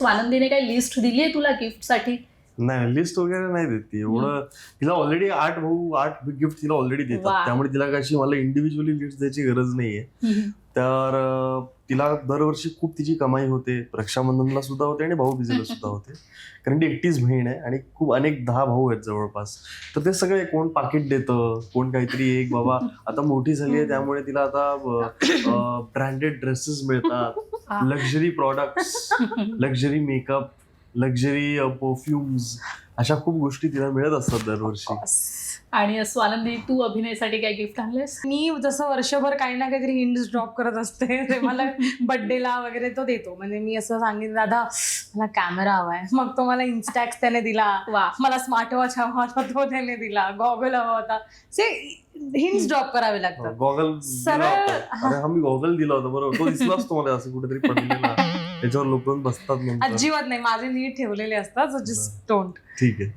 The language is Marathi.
स्वानंदीने काही लिस्ट दिली आहे तुला गिफ्ट साठी? नाही, लिस्ट वगैरे नाही देत ती. एवढं तिला ऑलरेडी 8 भाऊ 8 गिफ्ट तिला ऑलरेडी वा. देतात, त्यामुळे तिला कशी मला इंडिव्हिज्युअली लिस्ट द्यायची गरज नाहीये. तर तिला दरवर्षी खूप तिची कमाई होते, रक्षाबंधनला सुद्धा होते आणि भाऊबीजेला सुद्धा होते, कारण ती एकटीच बहीण आहे आणि खूप अनेक 10 भाऊ आहेत जवळपास. तर ते सगळे कोण पाकिट देतं, कोण काहीतरी एक बाबा आता मोठी झाली आहे त्यामुळे तिला आता ब्रँडेड ड्रेसेस मिळतात, luxury products, luxury makeup, luxury perfumes, अशा खूप गोष्टी तिला मिळत असतात दरवर्षी. आणि स्वानंदी, तू अभिनयासाठी काय गिफ्ट आणलेस? मी जसं वर्षभर काही ना काहीतरी हिंट्स ड्रॉप करत असते, ते मला बर्थडेला वगैरे तो देतो. म्हणजे मी असं सांगितलं, दादा मला कॅमेरा हवाय, मग तो मला इन्स्टॅक्स त्याने दिला. वा. मला स्मार्ट वॉच हवा होता तो त्याने दिला, गॉगल हवा होता. हिंट्स ड्रॉप करावे लागतात. गॉगल सरळ- अरे हा मी गॉगल दिला होता, बरोबर, तो दिसलाच तुम्हाला असं कुठेतरी पडलेला, त्याच्यावर लोक बसतात नंतर. अजिबात नाही, माझे नीट ठेवलेले असतात, जस्ट डोंट. ठीक आहे.